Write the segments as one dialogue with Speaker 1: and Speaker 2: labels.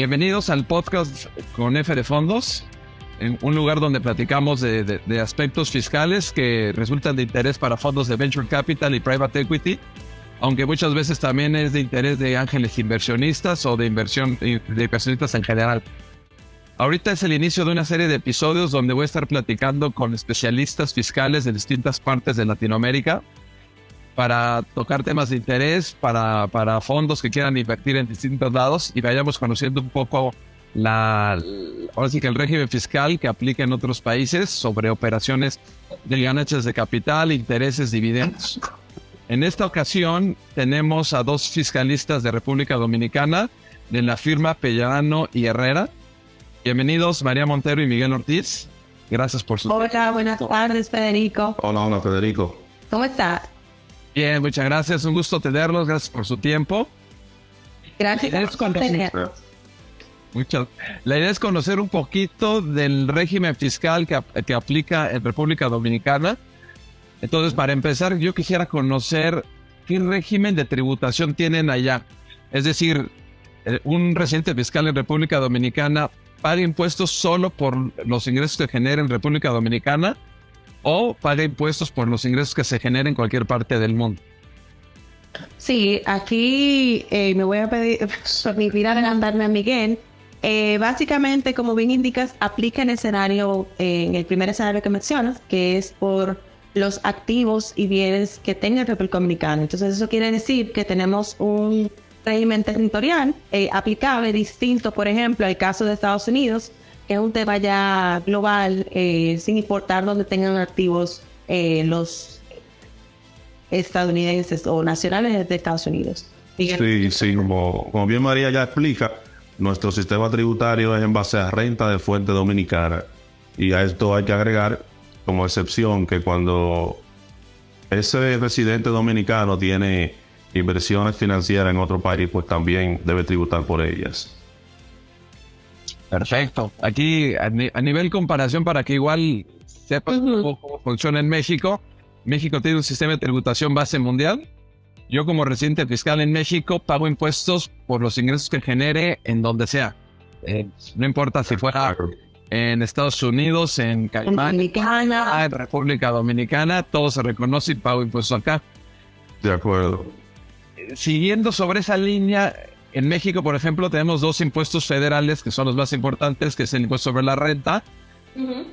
Speaker 1: Bienvenidos al podcast con F de Fondos, en un lugar donde platicamos de aspectos fiscales que resultan de interés para fondos de Venture Capital y Private Equity, aunque muchas veces también es de interés de ángeles inversionistas o de inversionistas en general. Ahorita es el inicio de una serie de episodios donde voy a estar platicando con especialistas fiscales de distintas partes de Latinoamérica para tocar temas de interés para fondos que quieran invertir en distintos lados y vayamos conociendo un poco ahora sí que el régimen fiscal que aplica en otros países sobre operaciones de ganancias de capital, intereses, dividendos. En esta ocasión tenemos a dos fiscalistas de República Dominicana de la firma Pellerano y Herrera. Bienvenidos María Montero y Miguel Ortiz. Gracias por su
Speaker 2: Hola, buenas tardes, Federico.
Speaker 3: Hola, Federico.
Speaker 2: ¿Cómo estás?
Speaker 1: Bien, muchas gracias. Un gusto tenerlos. Gracias por su tiempo.
Speaker 2: Gracias por tener.
Speaker 1: La idea es conocer un poquito del régimen fiscal que aplica en República Dominicana. Entonces, para empezar, yo quisiera conocer qué régimen de tributación tienen allá. Es decir, un residente fiscal en República Dominicana paga impuestos solo por los ingresos que genera en República Dominicana o paga impuestos por los ingresos que se generen en cualquier parte del mundo.
Speaker 2: Sí, aquí me voy a permitir adelantarme a Miguel. Básicamente, como bien indicas, aplica en el primer escenario que mencionas, que es por los activos y bienes que tenga República Dominicana. Entonces, eso quiere decir que tenemos un régimen territorial aplicable distinto, por ejemplo, al caso de Estados Unidos, que es un tema ya global, sin importar dónde tengan activos los estadounidenses o nacionales de Estados Unidos.
Speaker 3: Sí, como bien María ya explica, nuestro sistema tributario es en base a renta de fuente dominicana. Y a esto hay que agregar como excepción que cuando ese residente dominicano tiene inversiones financieras en otro país, pues también debe tributar por ellas.
Speaker 1: Perfecto. Aquí, a nivel comparación, para que igual sepas cómo funciona en México. México tiene un sistema de tributación base mundial. Yo, como residente fiscal en México, pago impuestos por los ingresos que genere en donde sea. No importa si fuera en Estados Unidos, en Caimán, en República Dominicana, todo se reconoce y pago impuestos acá.
Speaker 3: De acuerdo.
Speaker 1: Siguiendo sobre esa línea, en México, por ejemplo, tenemos dos impuestos federales que son los más importantes, que es el impuesto sobre la renta,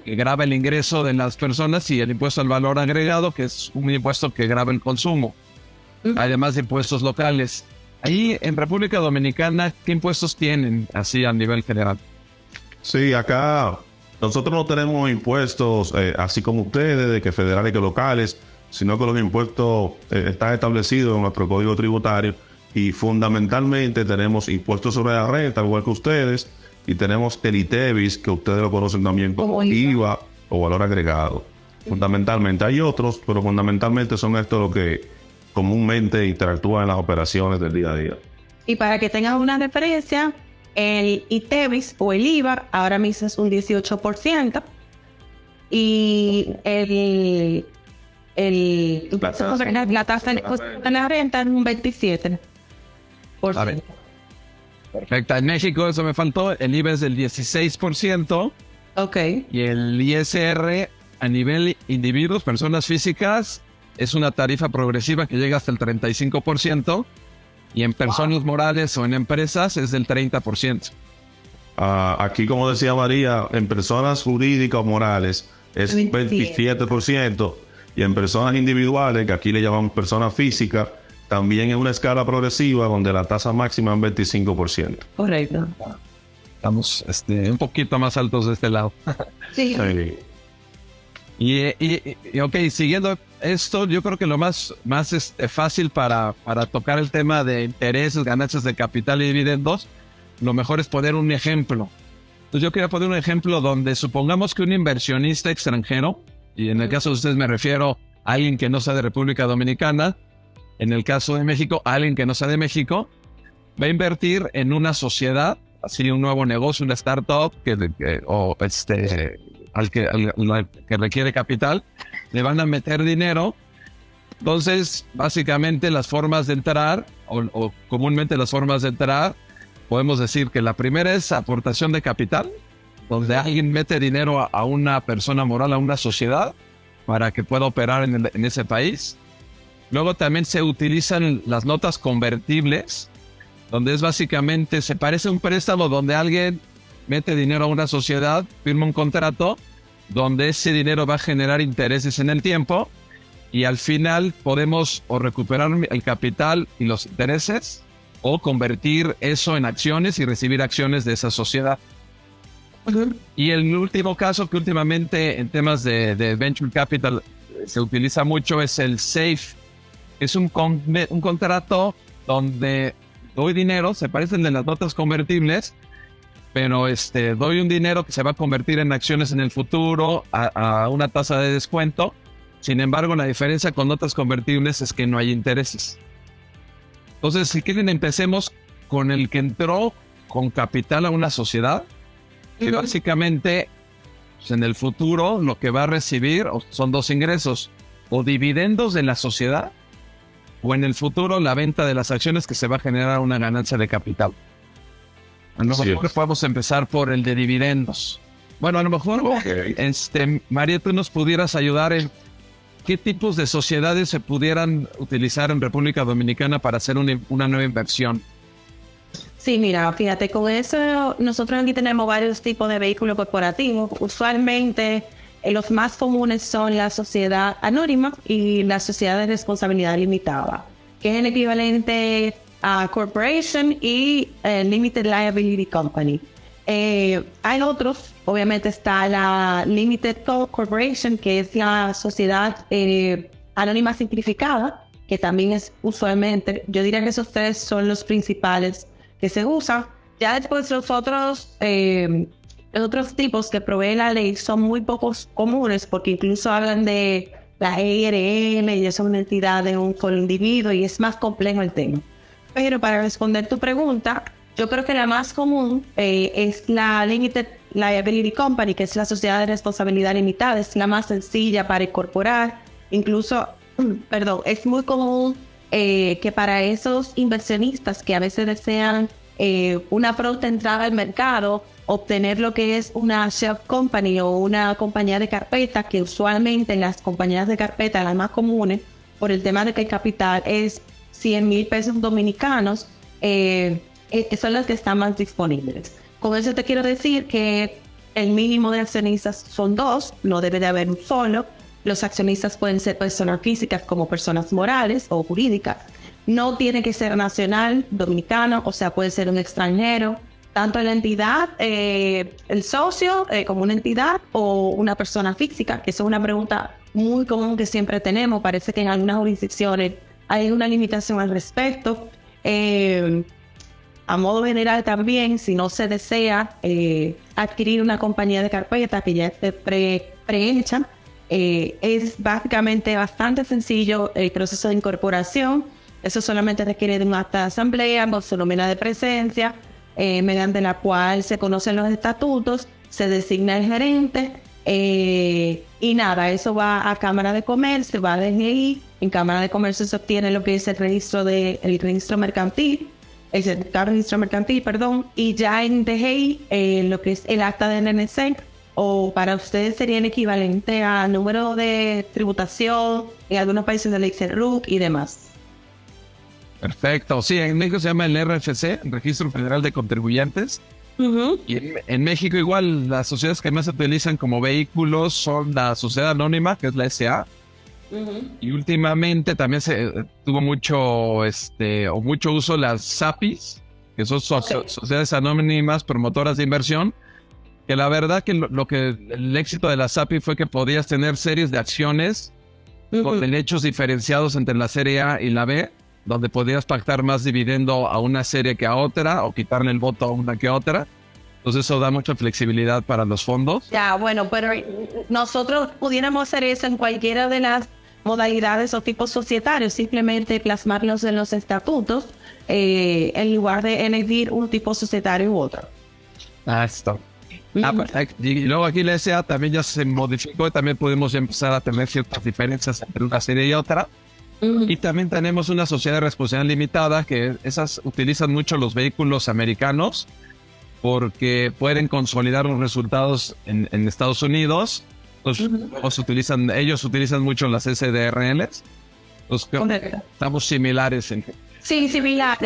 Speaker 1: que grava el ingreso de las personas, y el impuesto al valor agregado, que es un impuesto que grava el consumo, además de impuestos locales. Ahí en República Dominicana, ¿qué impuestos tienen así a nivel general?
Speaker 3: Sí, acá nosotros no tenemos impuestos así como ustedes, de que federales que locales, sino que los impuestos están establecidos en nuestro código tributario y fundamentalmente tenemos impuestos sobre la renta, igual que ustedes, y tenemos el ITEVIS, que ustedes lo conocen también como IVA o valor agregado. Fundamentalmente hay otros, pero fundamentalmente son estos los que comúnmente interactúan en las operaciones del día a día.
Speaker 2: Y para que tengas una referencia, el ITEVIS o el IVA ahora mismo es un 18% y la tasa de la renta es un 27%.
Speaker 1: A ver. Perfecto. En México, eso me faltó, el IVA es del 16%.
Speaker 2: Ok.
Speaker 1: Y el ISR a nivel individuos, personas físicas, es una tarifa progresiva que llega hasta el 35%. Y en personas morales o en empresas es del 30%.
Speaker 3: Aquí, como decía María, en personas jurídicas o morales es 27%. Y en personas individuales, que aquí le llamamos personas físicas, también es una escala progresiva donde la tasa máxima es 25%.
Speaker 2: Correcto.
Speaker 1: Estamos un poquito más altos de este lado.
Speaker 2: Sí.
Speaker 1: Y ok, siguiendo esto, yo creo que lo más fácil para tocar el tema de intereses, ganancias de capital y dividendos, lo mejor es poner un ejemplo. Entonces yo quería poner un ejemplo donde supongamos que un inversionista extranjero, y en el caso de ustedes me refiero a alguien que no sea de República Dominicana, en el caso de México, alguien que no sea de México, va a invertir en una sociedad, así un nuevo negocio, una startup al que requiere capital, le van a meter dinero. Entonces, básicamente las formas de entrar, o comúnmente las formas de entrar, podemos decir que la primera es aportación de capital, donde alguien mete dinero a una persona moral, a una sociedad, para que pueda operar en ese país. Luego también se utilizan las notas convertibles, donde es básicamente, se parece a un préstamo donde alguien mete dinero a una sociedad, firma un contrato, donde ese dinero va a generar intereses en el tiempo, y al final podemos o recuperar el capital y los intereses, o convertir eso en acciones y recibir acciones de esa sociedad. Y el último caso que últimamente en temas de Venture Capital se utiliza mucho es el SAFE. Es un contrato donde doy dinero, se parecen de las notas convertibles, pero doy un dinero que se va a convertir en acciones en el futuro a una tasa de descuento. Sin embargo, la diferencia con notas convertibles es que no hay intereses. Entonces, si quieren, empecemos con el que entró con capital a una sociedad, que básicamente pues, en el futuro lo que va a recibir son dos ingresos: o dividendos de la sociedad, o en el futuro la venta de las acciones, que se va a generar una ganancia de capital. A lo mejor podemos empezar por el de dividendos. Bueno, a lo mejor, María, tú nos pudieras ayudar en qué tipos de sociedades se pudieran utilizar en República Dominicana para hacer una nueva inversión.
Speaker 2: Sí, mira, fíjate, con eso nosotros aquí tenemos varios tipos de vehículos corporativos. Usualmente los más comunes son la sociedad anónima y la sociedad de responsabilidad limitada, que es el equivalente a corporation y limited liability company. Hay otros, obviamente está la limited corporation, que es la sociedad anónima simplificada, que también es usualmente, yo diría que esos tres son los principales que se usan. Ya después los otros tipos que provee la ley son muy pocos comunes, porque incluso hablan de la EIRL y es una entidad de un solo individuo y es más complejo el tema. Pero para responder tu pregunta, yo creo que la más común es la Limited Liability Company, que es la sociedad de responsabilidad limitada. Es la más sencilla para incorporar. Incluso, es muy común que para esos inversionistas que a veces desean una pronta entrada al mercado, obtener lo que es una shell company o una compañía de carpeta, que usualmente en las compañías de carpeta, las más comunes, por el tema de que el capital es 100,000 pesos dominicanos, son las que están más disponibles. Con eso te quiero decir que el mínimo de accionistas son 2, no debe de haber un solo. Los accionistas pueden ser personas físicas como personas morales o jurídicas. No tiene que ser nacional, dominicano, o sea, puede ser un extranjero. Tanto la entidad, el socio como una entidad o una persona física, que es una pregunta muy común que siempre tenemos. Parece que en algunas jurisdicciones hay una limitación al respecto. A modo general también, si no se desea adquirir una compañía de carpeta que ya esté prehecha, es básicamente bastante sencillo el proceso de incorporación. Eso solamente requiere de un acta de asamblea con su nómina de presencia, mediante la cual se conocen los estatutos, se designa el gerente, y nada, eso va a Cámara de Comercio, va a DGI. En Cámara de Comercio se obtiene lo que es el registro mercantil, el certificado de registro mercantil, y ya en DGI lo que es el acta de NNC, o para ustedes sería el equivalente a número de tributación, en algunos países de ley RUC y demás.
Speaker 1: Perfecto. Sí, en México se llama el RFC, el Registro Federal de Contribuyentes. Y en México igual las sociedades que más se utilizan como vehículos son la sociedad anónima, que es la SA. Y últimamente también se tuvo mucho uso las SAPIs, que son sociedades anónimas promotoras de inversión, que la verdad que el éxito de la SAPI fue que podías tener series de acciones con derechos diferenciados entre la serie A y la B, donde podías pactar más dividendo a una serie que a otra, o quitarle el voto a una que a otra. Entonces eso da mucha flexibilidad para los fondos.
Speaker 2: Ya, bueno, pero nosotros pudiéramos hacer eso en cualquiera de las modalidades o tipos societarios, simplemente plasmarlos en los estatutos, en lugar de elegir un tipo societario u otro.
Speaker 1: Perfecto. Y luego aquí la SA también ya se modificó y también podemos empezar a tener ciertas diferencias entre una serie y otra. Y también tenemos una sociedad de responsabilidad limitada que esas utilizan mucho los vehículos americanos porque pueden consolidar los resultados en Estados Unidos. Entonces, ellos utilizan mucho las SDRLs. Entonces, estamos similares en...
Speaker 2: Sí, similar.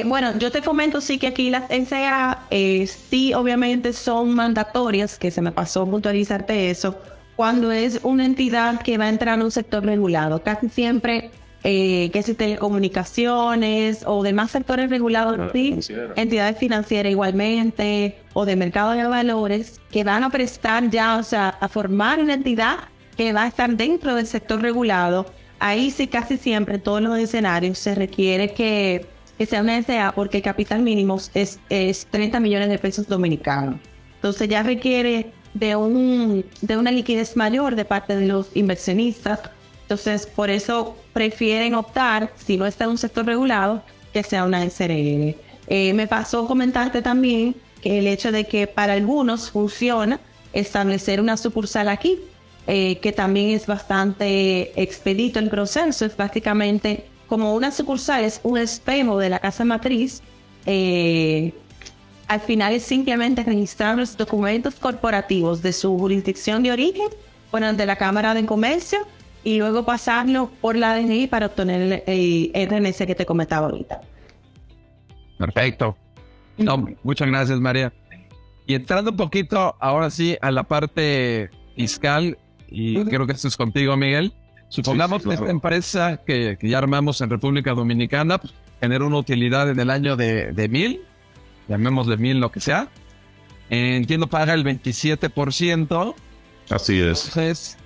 Speaker 2: Bueno, yo te comento sí que aquí las NCA sí obviamente son mandatorias, que se me pasó puntualizarte eso, cuando es una entidad que va a entrar en un sector regulado. Casi siempre que si telecomunicaciones o demás sectores regulados, sí, entidades financieras igualmente, o de mercado de valores, que van a prestar ya, o sea, a formar una entidad que va a estar dentro del sector regulado. Ahí sí casi siempre en todos los escenarios se requiere que sea una SA porque el capital mínimo es 30 millones de pesos dominicanos. Entonces ya requiere de una liquidez mayor de parte de los inversionistas. Entonces por eso prefieren optar, si no está en un sector regulado, que sea una SRL. Me pasó comentarte también que el hecho de que para algunos funciona establecer una sucursal aquí, que también es bastante expedito el proceso, es básicamente como una sucursal, es un espejo de la casa matriz. Al final es simplemente registrar los documentos corporativos de su jurisdicción de origen ante la Cámara de Comercio y luego pasarlo por la DNI para obtener el RNC que te comentaba ahorita.
Speaker 1: Perfecto. No, muchas gracias, María. Y entrando un poquito ahora sí a la parte fiscal, y creo que esto es contigo, Miguel. Supongamos que esta empresa que ya armamos en República Dominicana pues, genera una utilidad en el año de 1,000, llamémosle 1,000 lo que sea. Entiendo, paga el 27%.
Speaker 3: Así es.
Speaker 1: Entonces,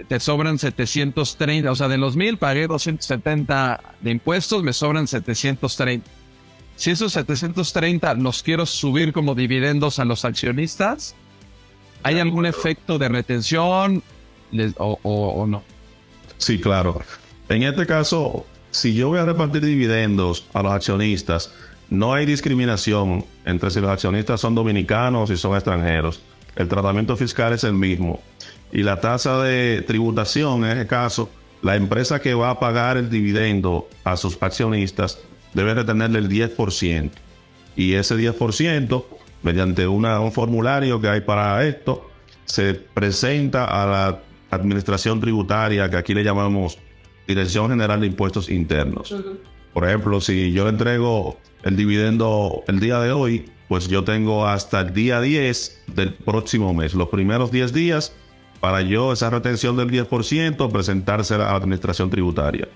Speaker 1: te sobran 730. O sea, de los 1,000 pagué 270 de impuestos, me sobran 730. Si esos 730 los quiero subir como dividendos a los accionistas, ¿hay algún efecto de retención o no?
Speaker 3: Sí, claro. En este caso, si yo voy a repartir dividendos a los accionistas, no hay discriminación entre si los accionistas son dominicanos o si son extranjeros. El tratamiento fiscal es el mismo. Y la tasa de tributación, en este caso, la empresa que va a pagar el dividendo a sus accionistas debe retenerle el 10%. Y ese 10%, mediante un formulario que hay para esto, se presenta a la administración tributaria, que aquí le llamamos Dirección General de Impuestos Internos. Por ejemplo, si yo le entrego el dividendo el día de hoy, pues yo tengo hasta el día 10 del próximo mes, los primeros 10 días, para yo esa retención del 10% presentársela a la administración tributaria.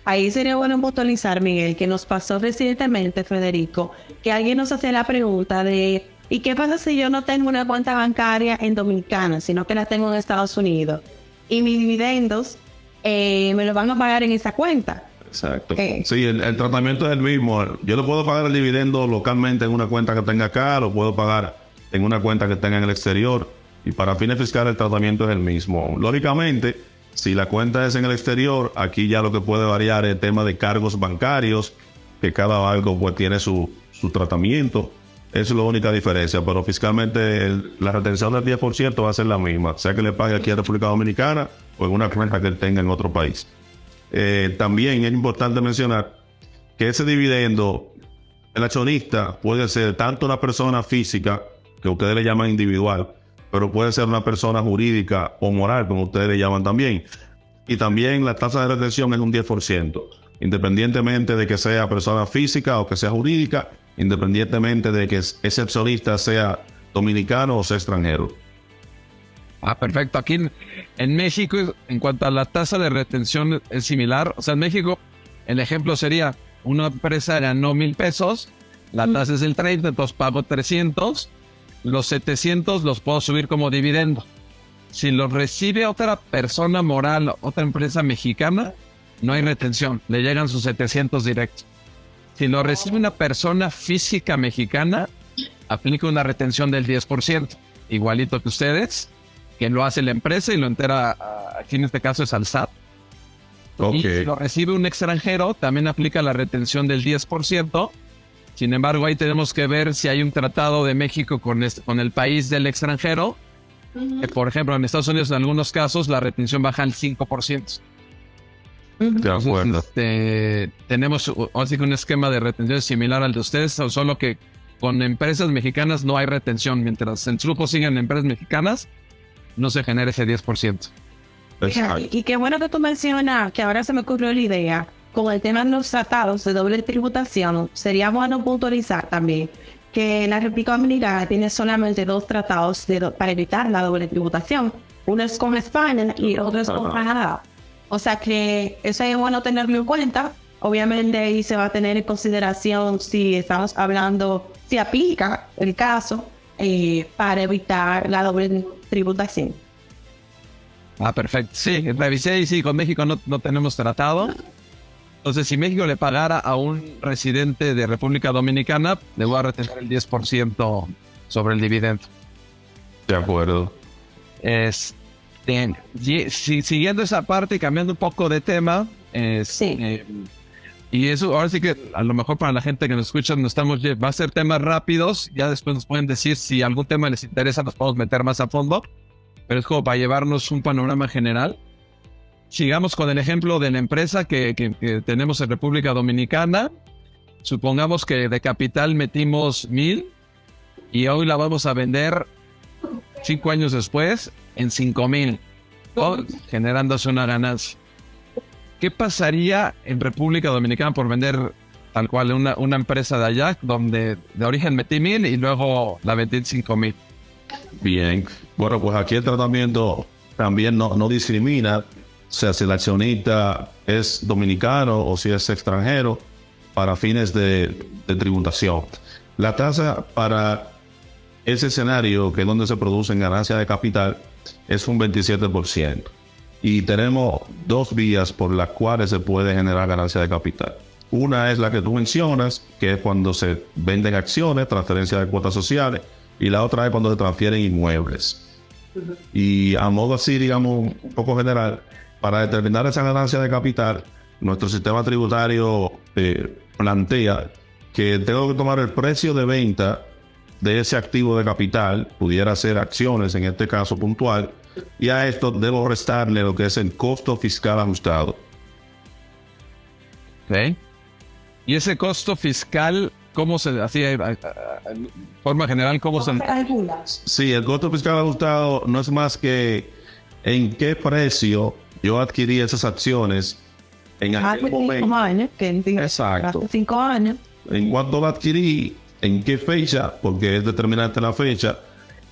Speaker 2: Ahí sería bueno puntualizar, Miguel, que nos pasó recientemente, Federico, que alguien nos hacía la pregunta de ¿y qué pasa si yo no tengo una cuenta bancaria en Dominicana, sino que la tengo en Estados Unidos? Y mis dividendos me los van a pagar en esa cuenta.
Speaker 3: Exacto. Sí, el tratamiento es el mismo. Yo le puedo pagar el dividendo localmente en una cuenta que tenga acá, lo puedo pagar en una cuenta que tenga en el exterior. Y para fines fiscales el tratamiento es el mismo. Lógicamente, si la cuenta es en el exterior, aquí ya lo que puede variar es el tema de cargos bancarios, que cada banco pues tiene su tratamiento. Esa es la única diferencia, pero fiscalmente la retención del 10% va a ser la misma, sea que le pague aquí a República Dominicana o en una cuenta que él tenga en otro país. También es importante mencionar que ese dividendo, el accionista puede ser tanto una persona física, que ustedes le llaman individual, pero puede ser una persona jurídica o moral, como ustedes le llaman también. Y también la tasa de retención es un 10%, independientemente de que sea persona física o que sea jurídica, independientemente de que ese accionista sea dominicano o sea extranjero.
Speaker 1: Perfecto. Aquí en México, en cuanto a la tasa de retención, es similar. O sea, en México, el ejemplo sería una empresa ganó 1,000 pesos, la tasa es el 30, entonces pago 300, los 700 los puedo subir como dividendo. Si los recibe otra persona moral, otra empresa mexicana, no hay retención, le llegan sus 700 directos. Si lo recibe una persona física mexicana, aplica una retención del 10%, igualito que ustedes, que lo hace la empresa y lo entera, aquí en este caso es al SAT. Okay. Y si lo recibe un extranjero, también aplica la retención del 10%. Sin embargo, ahí tenemos que ver si hay un tratado de México con el país del extranjero. Por ejemplo, en Estados Unidos, en algunos casos, la retención baja al 5%.
Speaker 3: De acuerdo.
Speaker 1: Tenemos así que un esquema de retención similar al de ustedes, solo que con empresas mexicanas no hay retención. Mientras en Truco sigan empresas mexicanas, no se genera ese 10%.
Speaker 2: Y qué bueno que tú mencionas, que ahora se me ocurrió la idea, con el tema de los tratados de doble tributación, sería bueno puntualizar también que la República Dominicana tiene solamente 2 tratados para evitar la doble tributación. Uno es con España y otro es con Canadá. O sea que eso es bueno tenerlo en cuenta. Obviamente ahí se va a tener en consideración si estamos hablando, si aplica el caso para evitar la doble tributación.
Speaker 1: Perfecto. Sí, revisé y sí, con México no tenemos tratado. Entonces, si México le pagara a un residente de República Dominicana, le voy a retener el 10% sobre el dividendo.
Speaker 3: De acuerdo.
Speaker 1: Siguiendo esa parte y cambiando un poco de tema, y eso ahora sí que a lo mejor para la gente que nos escucha va a ser temas rápidos, ya después nos pueden decir si algún tema les interesa, nos podemos meter más a fondo, pero es como para llevarnos un panorama general. Sigamos con el ejemplo de la empresa que tenemos en República Dominicana. Supongamos que de capital metimos 1,000 y hoy la vamos a vender 5 años después en 5,000, generándose una ganancia. ¿Qué pasaría en República Dominicana por vender tal cual una empresa de allá, donde de origen metí 1,000 y luego la vendí en 5,000?
Speaker 3: Bien. Bueno, pues aquí el tratamiento también no discrimina. O sea, si el accionista es dominicano o si es extranjero, para fines de tributación. La tasa para ese escenario, que es donde se producen ganancias de capital, es un 27%. Y tenemos 2 vías por las cuales se puede generar ganancia de capital. Una es la que tú mencionas, que es cuando se venden acciones, transferencia de cuotas sociales, y la otra es cuando se transfieren inmuebles. Y a modo así, digamos, un poco general, para determinar esa ganancia de capital, nuestro sistema tributario plantea que tengo que tomar el precio de venta de ese activo de capital, pudiera ser acciones en este caso puntual, y a esto debo restarle lo que es el costo fiscal ajustado.
Speaker 1: ¿Okay? Y ese costo fiscal, ¿cómo se hacía? De forma general, ¿cómo se...?
Speaker 3: Sí, el costo fiscal ajustado no es más que en qué precio yo adquirí esas acciones en aquel momento. Exacto.
Speaker 2: 5 años.
Speaker 3: En cuánto la adquirí, en qué fecha, porque es determinante la fecha,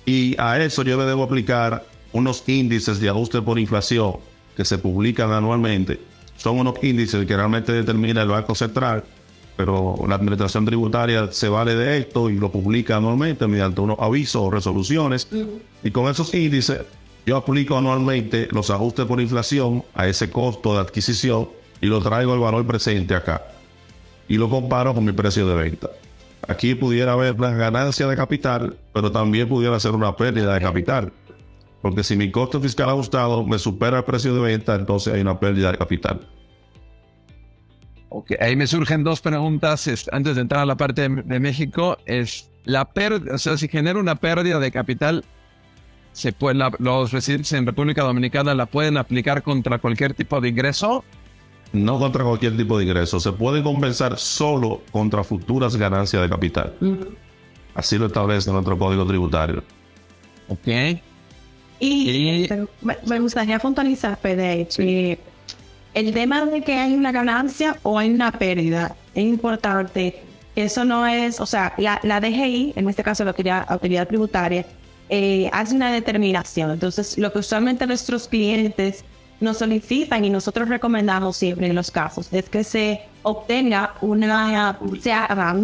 Speaker 3: y a eso yo le debo aplicar unos índices de ajuste por inflación que se publican anualmente. Son unos índices que realmente determina el Banco Central, pero la Administración Tributaria se vale de esto y lo publica anualmente mediante unos avisos o resoluciones. Y con esos índices yo aplico anualmente los ajustes por inflación a ese costo de adquisición y lo traigo al valor presente acá. Y lo comparo con mi precio de venta. Aquí pudiera haber una ganancia de capital, pero también pudiera ser una pérdida de capital. Porque si mi costo fiscal ajustado me supera el precio de venta, entonces hay una pérdida de capital.
Speaker 1: Ok, ahí me surgen 2 preguntas antes de entrar a la parte de México. O sea, si genera una pérdida de capital, los residentes en República Dominicana la pueden aplicar contra cualquier tipo de ingreso.
Speaker 3: No contra cualquier tipo de ingreso. Se puede compensar solo contra futuras ganancias de capital. Así lo establece nuestro Código Tributario.
Speaker 1: Ok.
Speaker 2: Y me gustaría puntualizar, Fede, el tema de que hay una ganancia o hay una pérdida. Es importante. Eso no es, o sea, la DGI, en este caso la autoridad tributaria, hace una determinación. Entonces, lo que usualmente nuestros clientes nos solicitan y nosotros recomendamos siempre en los casos es que se obtenga un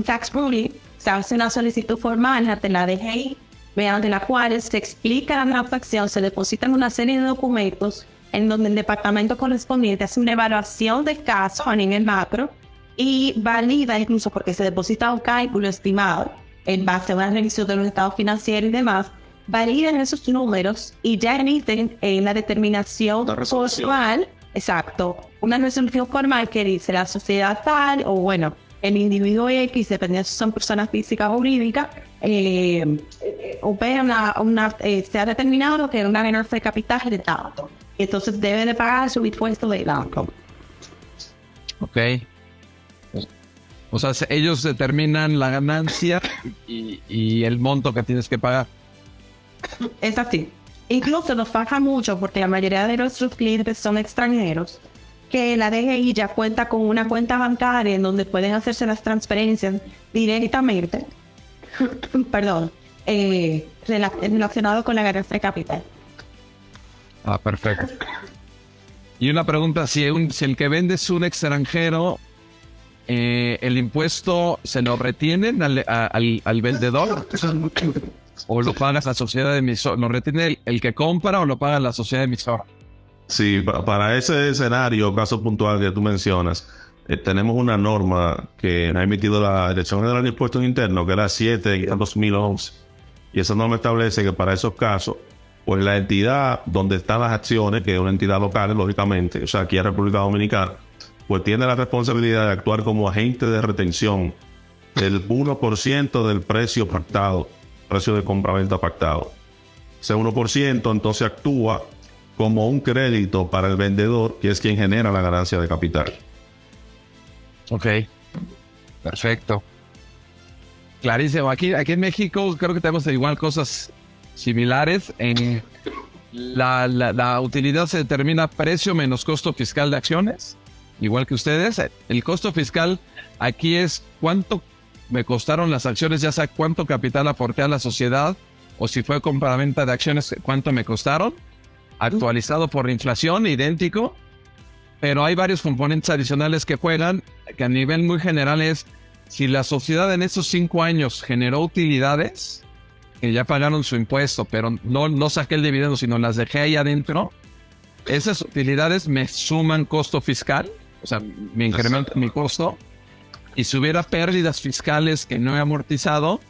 Speaker 2: tax ruling, se hace una solicitud formal ante la DGI, mediante la cual se explica la transacción, se depositan una serie de documentos en donde el departamento correspondiente hace una evaluación del caso a nivel macro y valida, incluso porque se deposita un cálculo estimado en base a una revisión de los estados financieros y demás, validan esos números y ya emiten la determinación formal, exacto, una resolución formal que dice la sociedad tal, o bueno, el individuo X, dependiendo si son personas físicas o jurídicas, se ha determinado que una menor de capital de tanto, y entonces debe de pagar su impuesto de banco.
Speaker 1: Ok. O sea, ellos determinan la ganancia y el monto que tienes que pagar.
Speaker 2: Es así. Incluso nos pasa mucho porque la mayoría de nuestros clientes son extranjeros, que la DGI ya cuenta con una cuenta bancaria en donde pueden hacerse las transferencias directamente, perdón, relacionado con la ganancia de capital.
Speaker 1: Ah, perfecto. Y una pregunta, si el que vende es un extranjero, ¿el impuesto se lo retienen al vendedor? ¿O lo paga la sociedad emisora? ¿Lo retiene el que compra o lo paga la sociedad emisora?
Speaker 3: Sí, para ese escenario, caso puntual que tú mencionas, tenemos una norma que ha emitido la Dirección General de Impuestos Internos, que era 7/2011. Y esa norma establece que para esos casos, pues la entidad donde están las acciones, que es una entidad local, lógicamente, o sea, aquí en República Dominicana, pues tiene la responsabilidad de actuar como agente de retención del 1% del precio pactado, precio de compraventa pactado. Ese 1% entonces actúa como un crédito para el vendedor, que es quien genera la ganancia de capital.
Speaker 1: Ok, perfecto. Clarísimo. Aquí en México creo que tenemos igual cosas similares. En la utilidad se determina precio menos costo fiscal de acciones, igual que ustedes. El costo fiscal aquí es cuánto me costaron las acciones, ya sea cuánto capital aporté a la sociedad o si fue compraventa de acciones, cuánto me costaron, actualizado por inflación, idéntico. Pero hay varios componentes adicionales que juegan, que a nivel muy general es si la sociedad en esos 5 años generó utilidades, que ya pagaron su impuesto, pero no saqué el dividendo, sino las dejé ahí adentro, esas utilidades me suman costo fiscal, o sea, me incrementan mi costo, y si hubiera pérdidas fiscales que no he amortizado,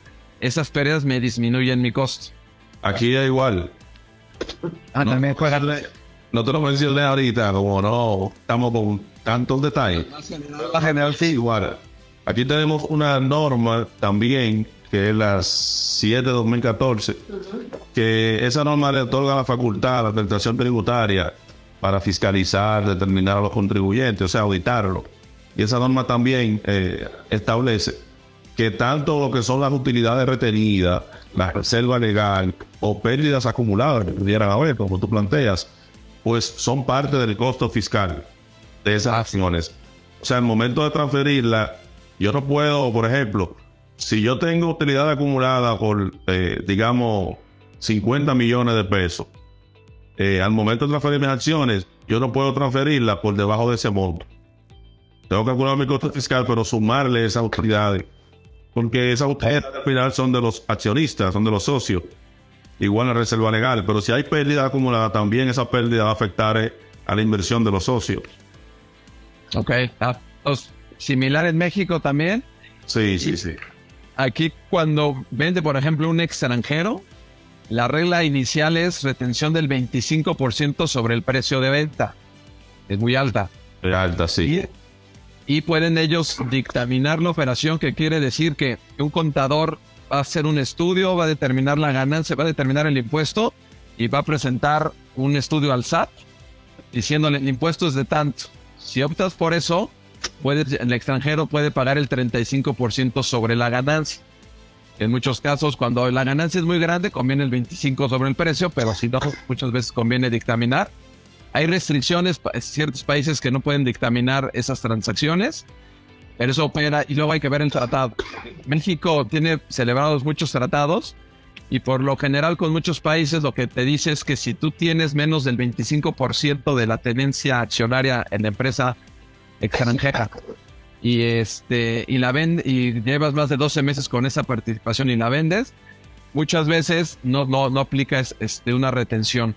Speaker 1: esas pérdidas me disminuyen mi costo.
Speaker 3: Aquí es igual.
Speaker 1: También juega.
Speaker 3: No te lo mencioné ahorita, como no estamos con tantos detalles. La general sí, igual. Aquí tenemos una norma también, que es la 7/2014, que esa norma le otorga la facultad a la administración tributaria para fiscalizar, determinar a los contribuyentes, o sea, auditarlo. Y esa norma también establece que tanto lo que son las utilidades retenidas, la reserva legal o pérdidas acumuladas que pudieran haber, como tú planteas, pues son parte del costo fiscal de esas acciones. O sea, al momento de transferirla, yo no puedo, por ejemplo, si yo tengo utilidad acumulada por, digamos, 50 millones de pesos, al momento de transferir mis acciones, yo no puedo transferirla por debajo de ese monto. Tengo que calcular mi costo fiscal, pero sumarle esas utilidades, porque esas utilidades al final son de los accionistas, son de los socios. Igual la reserva legal, pero si hay pérdida acumulada, también esa pérdida va a afectar a la inversión de los socios.
Speaker 1: Ok. Similar en México también.
Speaker 3: Sí.
Speaker 1: Aquí cuando vende, por ejemplo, un extranjero, la regla inicial es retención del 25% sobre el precio de venta. Es muy alta.
Speaker 3: Es alta, sí.
Speaker 1: Y pueden ellos dictaminar la operación, que quiere decir que un contador va a hacer un estudio, va a determinar la ganancia, va a determinar el impuesto y va a presentar un estudio al SAT diciéndole el impuesto es de tanto. Si optas por eso, el extranjero puede pagar el 35% sobre la ganancia. En muchos casos, cuando la ganancia es muy grande, conviene el 25% sobre el precio, pero si no, muchas veces conviene dictaminar. Hay restricciones, ciertos países que no pueden dictaminar esas transacciones, pero eso opera y luego hay que ver el tratado. México tiene celebrados muchos tratados y por lo general con muchos países lo que te dice es que si tú tienes menos del 25% de la tenencia accionaria en la empresa extranjera y la vendes y llevas más de 12 meses con esa participación y la vendes, muchas veces no aplica una retención,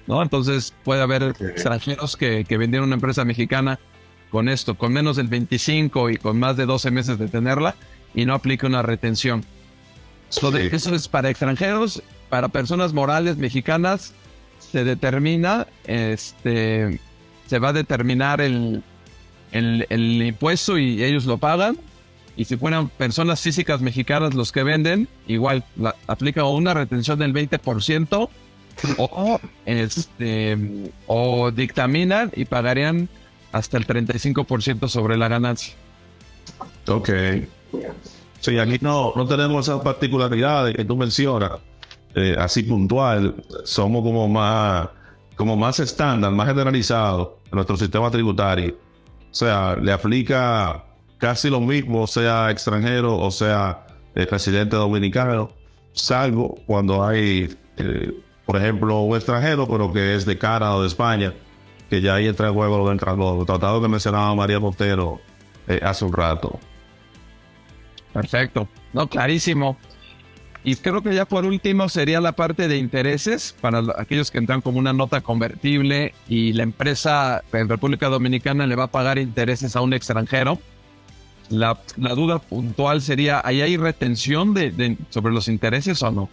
Speaker 1: ¿no? Entonces puede haber extranjeros que vendieron una empresa mexicana con esto, con menos del 25 y con más de 12 meses de tenerla y no aplica una retención. Eso es para extranjeros. Para personas morales mexicanas se determina, se va a determinar el impuesto y ellos lo pagan. Y si fueran personas físicas mexicanas los que venden, igual aplica una retención del 20% o dictaminan y pagarían hasta el 35% sobre la ganancia.
Speaker 3: Ok. Sí, aquí no tenemos esas particularidades que tú mencionas, así puntual. Somos como más estándar, más generalizado en nuestro sistema tributario. O sea, le aplica casi lo mismo, sea extranjero o sea residente dominicano, salvo cuando hay, por ejemplo, un extranjero, pero que es de Canadá o de España, que ya ahí entra en juego los tratados que mencionaba María Montero hace un rato.
Speaker 1: Perfecto. No, clarísimo. Y creo que ya por último sería la parte de intereses para aquellos que entran como una nota convertible y la empresa en República Dominicana le va a pagar intereses a un extranjero. La duda puntual sería, ¿ahí hay retención sobre los intereses o no?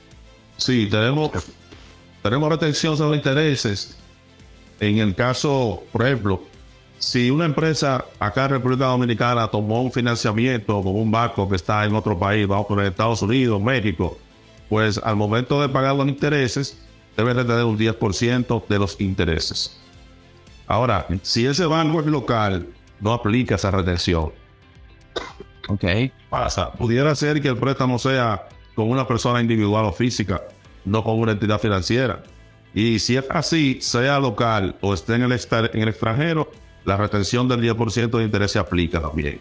Speaker 3: Sí, tenemos retención sobre intereses. En el caso, por ejemplo, si una empresa acá en República Dominicana tomó un financiamiento con un banco que está en otro país, vamos por Estados Unidos, México, pues al momento de pagar los intereses, debe retener un 10% de los intereses. Ahora, si ese banco es local, no aplica esa retención.
Speaker 1: Ok.
Speaker 3: Pudiera ser que el préstamo sea con una persona individual o física, no con una entidad financiera. Y si es así, sea local o esté en el extranjero, la retención del 10% de interés se aplica también.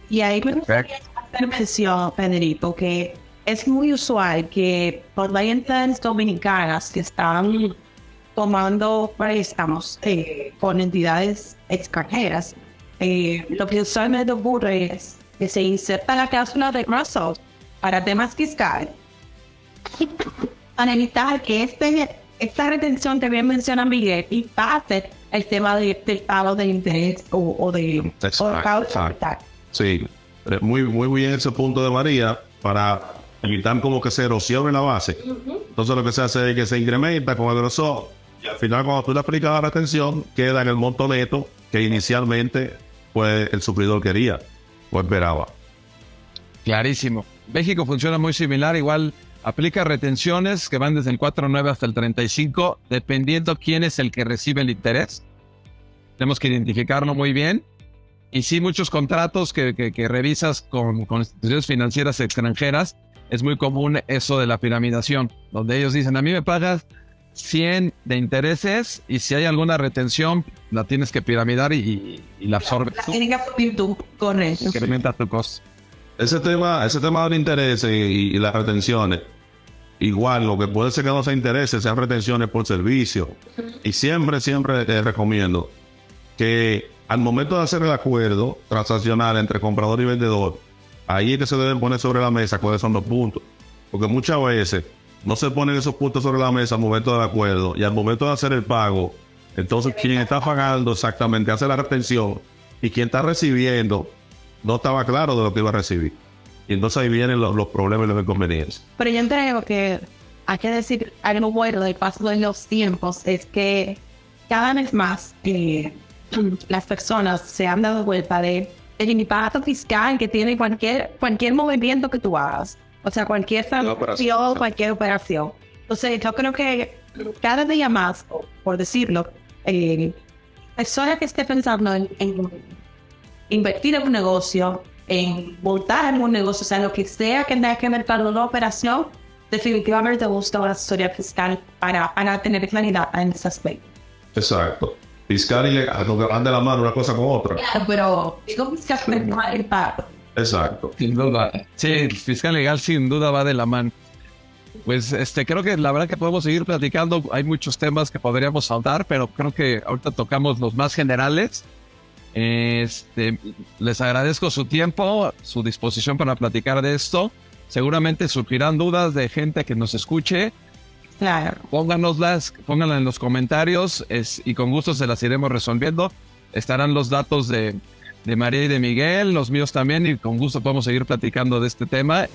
Speaker 2: Y ahí me gustaría hacer mención, Federico, que es muy usual que cuando hay entidades dominicanas que están tomando préstamos con entidades extranjeras, lo que usualmente ocurre es que se inserta la cláusula de cross-out para temas fiscales para evitar que esta retención que bien menciona Miguel impacte el tema del pago de interés o de causa.
Speaker 3: Sí, muy bien ese punto de María para evitar como que se erosione la base. Entonces lo que se hace es que se incrementa con el grosor y al final cuando tú le aplicas la retención queda en el monto neto que inicialmente pues el suplidor quería o esperaba.
Speaker 1: Clarísimo. México funciona muy similar, igual aplica retenciones que van desde el 4.9 hasta el 35, dependiendo quién es el que recibe el interés. Tenemos que identificarlo muy bien. Y sí, muchos contratos que revisas con instituciones financieras extranjeras, es muy común eso de la piramidación, donde ellos dicen, a mí me pagas 100 de intereses y si hay alguna retención, la tienes que piramidar y la absorbes.
Speaker 2: La tienes que absorbir tú, correcto.
Speaker 1: Incrementa tu costo.
Speaker 3: Ese tema del interés y las retenciones, igual lo que puede ser que no sea intereses, sean retenciones por servicio. Y siempre te recomiendo que al momento de hacer el acuerdo transaccional entre comprador y vendedor, ahí es que se deben poner sobre la mesa cuáles son los puntos. Porque muchas veces no se ponen esos puntos sobre la mesa al momento del acuerdo y al momento de hacer el pago, entonces quien está pagando exactamente hace la retención y quien está recibiendo no estaba claro de lo que iba a recibir. Y entonces ahí vienen los problemas y los inconvenientes.
Speaker 2: Pero yo creo que hay que decir algo bueno del paso de los tiempos, es que cada vez más las personas se han dado cuenta del impacto fiscal que tiene cualquier movimiento que tú hagas. O sea, cualquier transacción, cualquier operación. Entonces, yo creo que cada día más, por decirlo, persona que esté pensando en invertir en un negocio, en montar en un negocio, o sea, lo que sea que tenga que ver con una operación, definitivamente busca una asesoría fiscal para tener claridad en ese aspecto.
Speaker 3: Exacto. Fiscal y legal, no van de la mano una cosa con otra.
Speaker 2: Claro, pero digo fiscal no hay impacto.
Speaker 3: Exacto.
Speaker 1: Sin duda. Sí, el fiscal legal sin duda va de la mano. Pues creo que la verdad que podemos seguir platicando. Hay muchos temas que podríamos saltar, pero creo que ahorita tocamos los más generales. Les agradezco su tiempo, su disposición para platicar de esto. Seguramente surgirán dudas de gente que nos escuche.
Speaker 2: Claro.
Speaker 1: Pónganlas en los comentarios y con gusto se las iremos resolviendo. Estarán los datos de María y de Miguel, los míos también, y con gusto podemos seguir platicando de este tema.